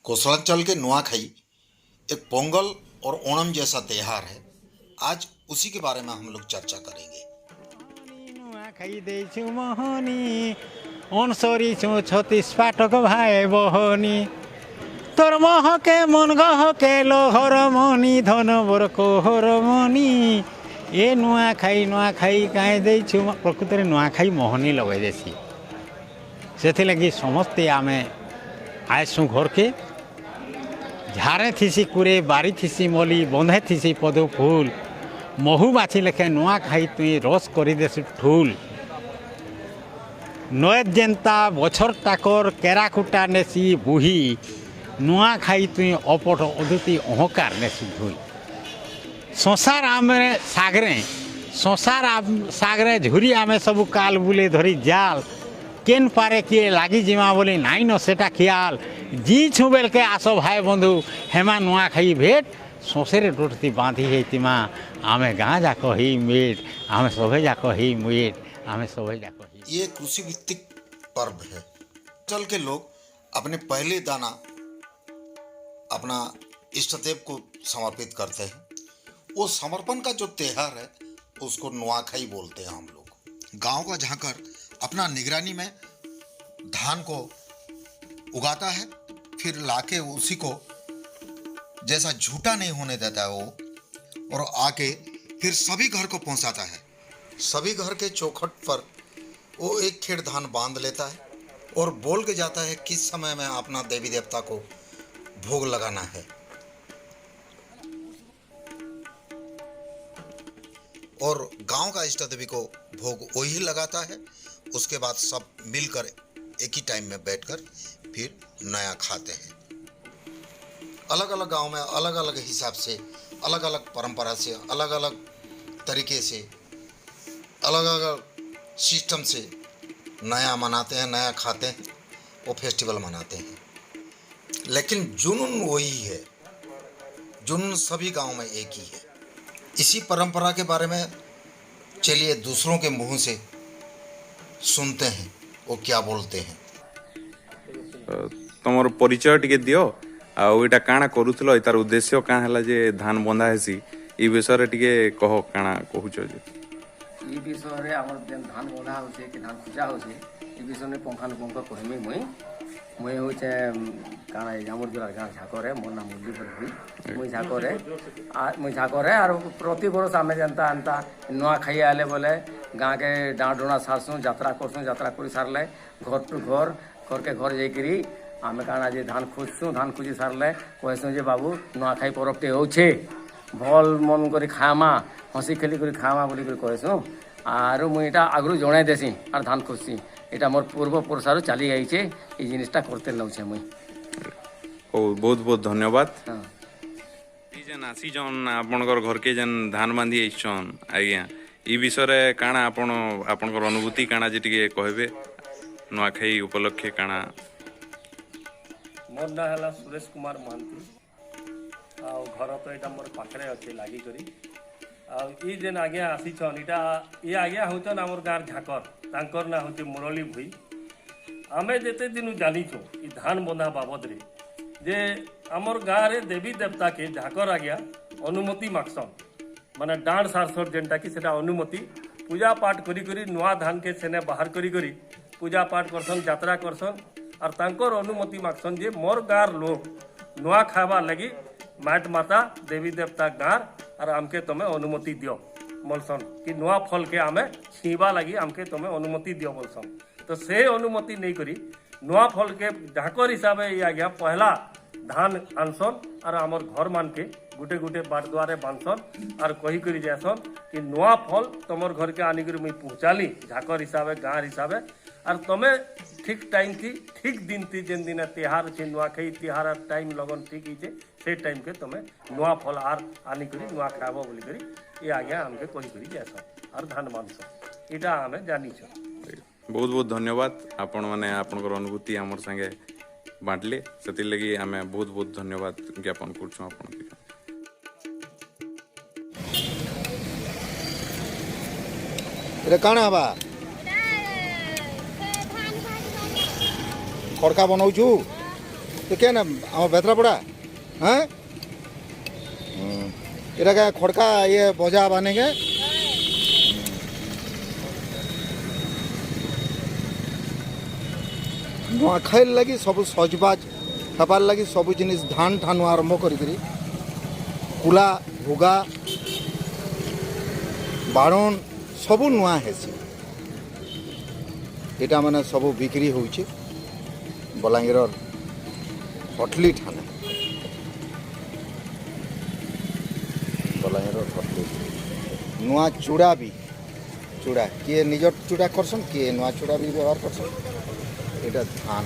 कोसलांचल के नुआखाई एक पोंगल और ओणम जैसा त्योहार है। आज उसी के बारे में हम लोग चर्चा करेंगे। नुआखाई देछु मोहनी अनसरी छु 36 फाटक भाई बहनी तोर महके मन गहके लोहर मनी धन बर कोहर मनी ए नुआखाई कहीं देछु प्रकृत में नुआखाई मोहनी लगे देसी से लगी समस्ते आमे आयसु घर के झारे थीसी कुरे बारी थीसी मली बंधे थीसी पदु फूल महू बाछी लेखे नुआखाई तुई रस कर देसु ठूल नयत जेन्ता बछर टाकर केराकुटा नेसी बुही नुआखाई तुई अपट अदुति अहंकार नेसु धुई संसार आमे सागरे झुरी आमे सबु काल बुले धरी जाल केन पारे किए लागी जिमा बोली नाई न सेटा ख्याल जी छु बेल के आस भाई बंधु हेमा नुआखाई भेट सोसेरे डोटती बांधी हेतिमा आमे गाँ जाक ही मेट आमे सभे जाक ही मेट आमे सभे जाक ही। ये कृषि भित्तिक पर्व है। चल के लोग अपने पहले दाना अपना इष्ट देव को समर्पित करते हैं। वो समर्पण का जो त्योहार है उसको नुआखाई बोलते हैं हम लोग। गांव का झांकर अपना निगरानी में धान को उगाता है, फिर लाके उसी को जैसा झूठा नहीं होने देता है वो, और आके फिर सभी घर को पहुंचाता है। सभी घर के चौखट पर वो एक खेड़ धान बांध लेता है और बोल के जाता है किस समय में अपना देवी देवता को भोग लगाना है। और गांव का इष्ट देवी को भोग वही लगाता है। उसके बाद सब मिलकर एक ही टाइम में बैठकर फिर नया खाते हैं। अलग अलग गांव में अलग अलग हिसाब से, अलग अलग परंपरा से, अलग अलग तरीके से, अलग अलग सिस्टम से नया मनाते हैं, नया खाते हैं, वो फेस्टिवल मनाते हैं। लेकिन जुनून वही है, जुनून सभी गांव में एक ही है। इसी परंपरा के बारे में चलिए दूसरों के मुंह से सुनते हैं वो क्या बोलते हैं। तुमर परिचय टिके दियो आउ एटा काना करूथलो, तार उद्देश्य का हला जे धान बंधा हेसी ई विषय रे टिके कहो काना कहूचो जे ई विषय रे हमर जेन धान बंधा होसे कि धान पूजा होसे ई विषय ने पंखानुपंख कहमी मुई होचे काना हमर जोरा गां झाकरे मोर नाम मुरली भरपुरी मुई झाकरे आर प्रति बरस आमे जनता अंता नुआ खाई आले बोले गां के डाँड डोना सारसुँ यात्रा करसुँ, यात्रा कर सारले घर टू घर के घर जाइकरी आमे काना जे धान खोजसुँ, धान खोजी सारले कहसुँ जे बाबू नुआखाई पर्वटे होछे भल मन करी खामा हसी खेली करी खामा बोली करी कहसुँ। आर मुई एटा आगरू जणाई देसी आर धान खोजसी एटा मोर पूर्व पुरुषारु चली आइछे ई जिनिसटा करते नउछे मुई। ओ बहुत बहुत धन्यवाद। हाँ ई जेन आसी जन आपनकर घर के जेन धान बांधी आइछन आज्ञा ई विषय रे काना आपनकर अनुभूति काना जे टिके कहबे नुआखाई उपलक्षे काना। मोर ना हला सुरेश कुमार महांती आ घर तो एटा मोर पाखरे अछि लागी करी आ ई जेन आज्ञा आसी छन इटा ई आज्ञा होतन हमर गार झाकर तांकर ना होते मुरली भुई। आमे जेते दिन जानी छो ई धान बंधा बाबद रे जे हमर गाँ रे देवी देवता के झाकर आज्ञा अनुमति मागसन माने डांड सारसर जेनटा कि सेटा अनुमति पूजा पाठ करी करी नुआ धान के सेने बाहर करी करी पूजा पाठ करसन, यात्रा करसन और तांकर अनुमति मागसन जे मोर गार लोग नुआ खावा लगी माट माता देवी देवता गार और आमके तमे अनुमति दियो बोलसन कि नुआ फल के आमे छीवा लगी आमके तमे अनुमति दियो बोलसन। तो से अनुमति नहीं करी नुआ फल के ढाकर हिसाब से आज्ञा पहला धान आनसन और आमर घर मान के गुटे गुटे बाट द्वारे बांधसन और कही करी जासन कि नुआ फल तमर घर के आनी करी मुई पहुँचाली झाकर हिसाब से गाँव हिसाब से और तमे ठीक टाइम थी ठीक दिन थी जेन दिन त्योहार छे नुआखाई त्योहार टाइम लगन ठीक ही से टाइम के तमे नुआ फल आर आनी करी नुआ खाबो बोली करी ये आज्ञा हमके कही करी जासन और धान बांधसन इटा हमें जानी छ। बहुत बहुत धन्यवाद आपण माने आपनकर अनुभूति हमर संगे बांटले सेति लगी आमे बहुत बहुत धन्यवाद ज्ञापन करछु आपण के। रे काना बा खड़का बनाऊछु तो क्या ना आम बेतरा पड़ा हैं इरा क्या खड़का ये बोझा बनेंगे नुआखाई लगी सब सजबाज हेबार लगी सब जिनिस धान ठानु आरंभ करी कुला भोगा बारण सबू नुआ हेसी एटा माने सबू बिक्री होउचे बलांगीर हटली ठाने बलांगीर हटली नुआ चूड़ा भी चूड़ा किए निज चूड़ा करसन किए नुआ चूड़ा भी व्यवहार करसन एटा धान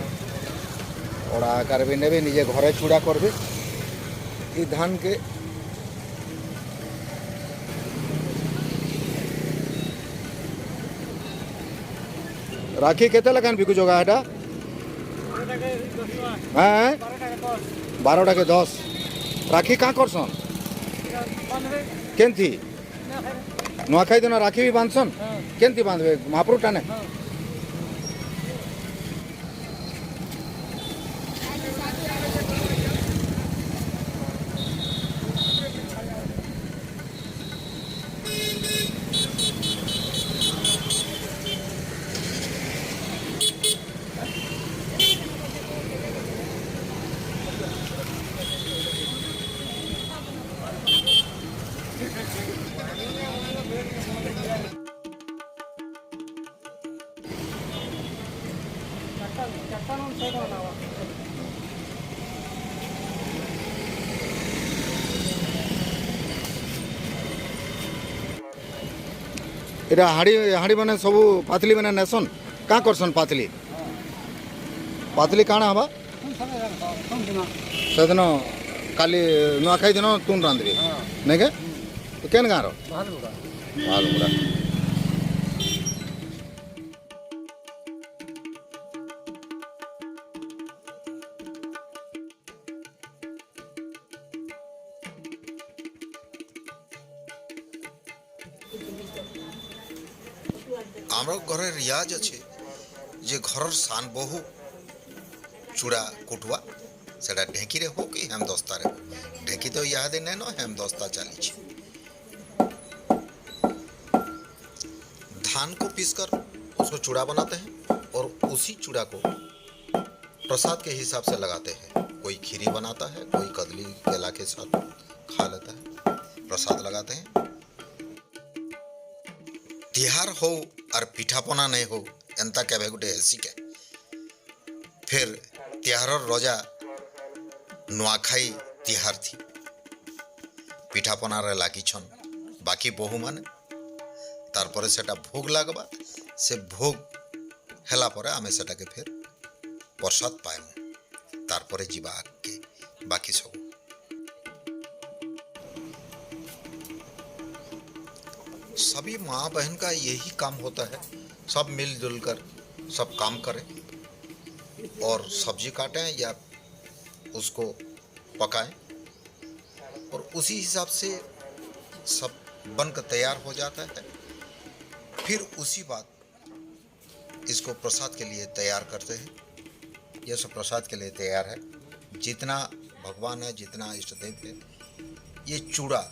ओड़ा आकार भी नेबे निजे घरे चूड़ा करबे ई धान के राखी केते लगान बिकु जगह एटा हैं 12 के 10 राखी का करसन केनथी नुआखाई दिन राखी भी बांधसन केनथी बांधबे महाप्रभु टाने एटा हाड़ी हाड़ी माने सब पातली माने नेसन का करसन पातली पातली काना हबा सदन काली नुआखाई दिन तुन रांधबे नहीं के तो केन गाँव भालमुड़ा आमर घरे रियाज अच्छे जे घर सान बहु चूड़ा कुटवा सेटा ढेकी रे हो कि हेम दस्ता रे हो ढेकी तो याद नहीं न हेम दस्ता चली धान को पीसकर उसको चूड़ा बनाते हैं और उसी चूड़ा को प्रसाद के हिसाब से लगाते हैं कोई खीरी बनाता है कोई कदली केला के साथ खा लेता है प्रसाद लगाते हैं तिहार हो और पिठापना नहीं हो एंता क्या गुटे हेसी के फिर तिहार रजा नुआखाई तिहार थी पिठापना रे लागी छन बाकी बहु माने तारपरे सेटा भोग लागबा से भोग हेला परे आमे सेटा के फिर प्रसाद पाएमु तारपरे जीवा के बाकी सब सभी माँ बहन का यही काम होता है सब मिलजुल कर सब काम करें और सब्जी काटें या उसको पकाएं और उसी हिसाब से सब बनकर तैयार हो जाता है फिर उसी बात इसको प्रसाद के लिए तैयार करते हैं यह सब प्रसाद के लिए तैयार है जितना भगवान है जितना इष्ट देव है ये चूड़ा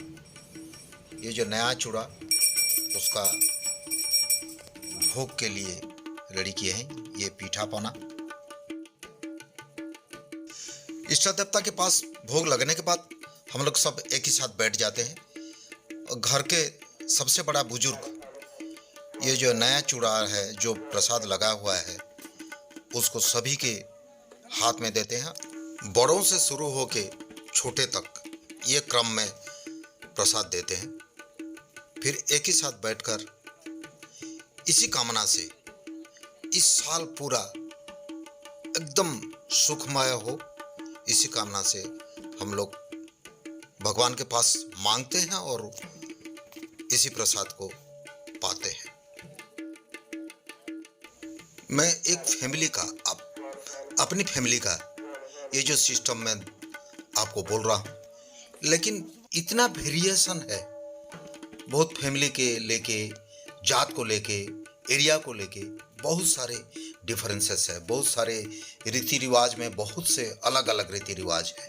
ये जो नया चूड़ा उसका भोग के लिए रेडी किए हैं ये पीठापना इष्ट देवता के पास भोग लगने के बाद हम लोग सब एक ही साथ बैठ जाते हैं घर के सबसे बड़ा बुजुर्ग ये जो नया चूड़ा है जो प्रसाद लगा हुआ है उसको सभी के हाथ में देते हैं बड़ों से शुरू होके छोटे तक ये क्रम में प्रसाद देते हैं फिर एक ही साथ बैठकर इसी कामना से इस साल पूरा एकदम सुखमय हो इसी कामना से हम लोग भगवान के पास मांगते हैं और इसी प्रसाद को पाते हैं मैं एक फैमिली का अपनी फैमिली का ये जो सिस्टम में आपको बोल रहा हूँ लेकिन इतना वेरिएशन है बहुत फैमिली के लेके जात को लेके एरिया को लेके बहुत सारे डिफरेंसेस है, बहुत सारे रीति रिवाज में बहुत से अलग अलग रीति रिवाज है।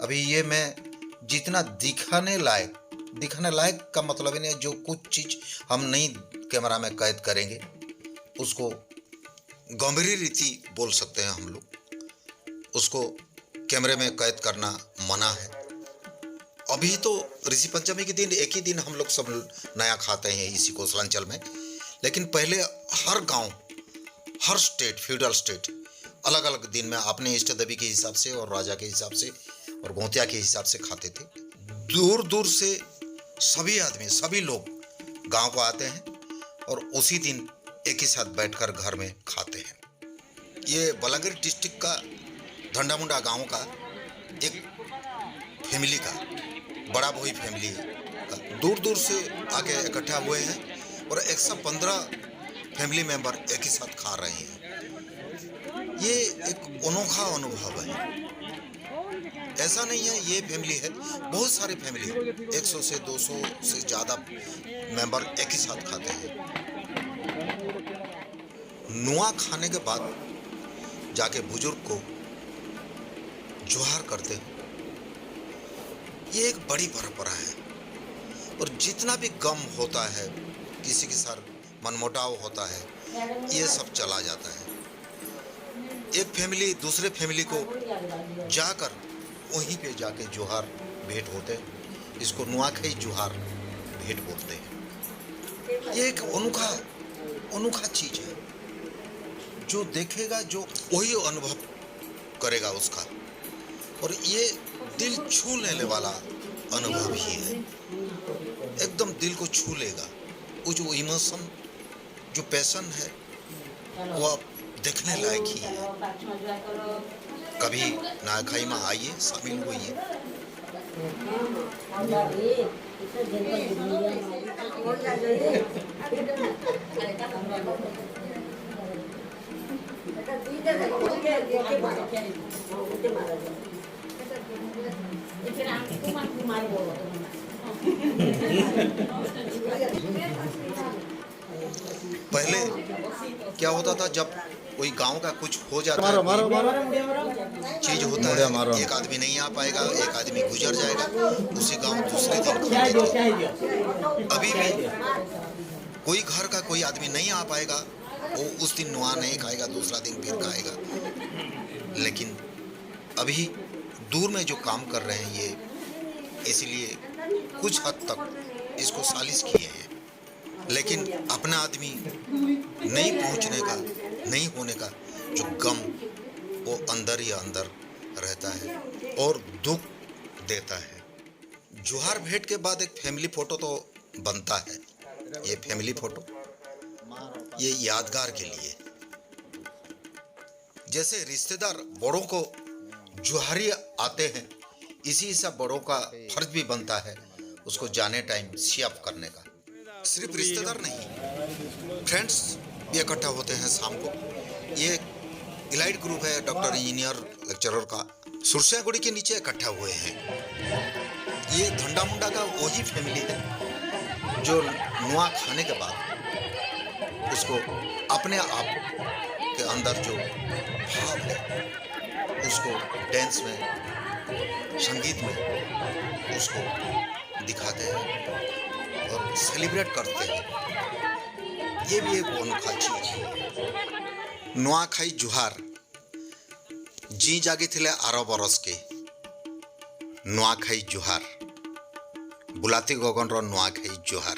अभी ये मैं जितना दिखाने लायक का मतलब ही नहीं है, जो कुछ चीज़ हम नहीं कैमरा में कैद करेंगे उसको गंभीर रीति बोल सकते हैं हम लोग, उसको कैमरे में कैद करना मना है। अभी तो ऋषि पंचमी के दिन एक ही दिन हम लोग सब नया खाते हैं इसी कोसलांचल में, लेकिन पहले हर गांव, हर स्टेट, फ्यूडल स्टेट अलग अलग दिन में अपने इष्ट देवी के हिसाब से और राजा के हिसाब से और गौतिया के हिसाब से खाते थे। दूर दूर से सभी आदमी, सभी लोग गांव को आते हैं और उसी दिन एक ही साथ बैठकर घर में खाते हैं। ये बलांगीर डिस्ट्रिक्ट का धंडा मुंडा गांव का एक फैमिली का, बड़ा भोई फैमिली का दूर दूर से आके इकट्ठा हुए हैं और 115 फैमिली मेंबर एक ही साथ खा रहे हैं। ये एक अनोखा अनुभव है। ऐसा नहीं है ये फैमिली है, बहुत सारी फैमिली 100 से 200 से ज़्यादा मेंबर एक ही साथ खाते हैं। नुआ खाने के बाद जाके बुजुर्ग को जोहार करते हैं। ये एक बड़ी परंपरा है और जितना भी गम होता है, किसी के साथ मनमुटाव होता है, ये सब चला जाता है। एक फैमिली दूसरे फैमिली को जाकर वहीं पे जाके जोहार भेंट होते हैं। इसको नुआखाई जोहार भेंट बोलते हैं। ये एक अनोखा चीज है, जो देखेगा जो वही अनुभव करेगा उसका, और ये दिल छू लेने वाला अनुभव ही है। एकदम दिल को छू लेगा। वो जो इमोशन, जो पैशन है, वो आप देखने लायक ही है। कभी नुआखाई में आइए, शामिल होइए। पहले क्या होता था, जब कोई गांव का कुछ हो जाता है, चीज होता है, एक आदमी नहीं आ पाएगा, एक आदमी गुजर जाएगा, उसी गांव दूसरे दिन खाते थे। अभी भी कोई घर का कोई आदमी नहीं आ पाएगा, वो उस दिन नुआ नहीं खाएगा, दूसरा दिन फिर खाएगा। लेकिन अभी दूर में जो काम कर रहे हैं ये, इसलिए कुछ हद तक इसको सालिश किए हैं। लेकिन अपना आदमी नहीं पहुंचने का, नहीं होने का जो गम, वो अंदर ही अंदर रहता है और दुख देता है। जोहार भेंट के बाद एक फैमिली फोटो तो बनता है। ये फैमिली फोटो ये यादगार के लिए, जैसे रिश्तेदार बड़ों को जोहारी आते हैं, इसी हिसाब बड़ों का फर्ज भी बनता है उसको जाने टाइम सियाप करने का। सिर्फ रिश्तेदार नहीं, फ्रेंड्स भी इकट्ठा होते हैं शाम को। ये इलाइट ग्रुप है डॉक्टर, इंजीनियर, लेक्चरर का, सुरसियागुड़ी के नीचे इकट्ठा हुए हैं। ये धंडा मुंडा का वही फैमिली है जो नुआ खाने के बाद उसको अपने आप के अंदर जो भाव है उसको डांस में, संगीत में उसको दिखाते हैं और सेलिब्रेट करते हैं। ये भी एक अनोखा चीज है। नुआखाई जुहार जी जागी थिले 12 बरस के नुआखाई जुहार, बुलाती गगन रो नुआखाई जुहार।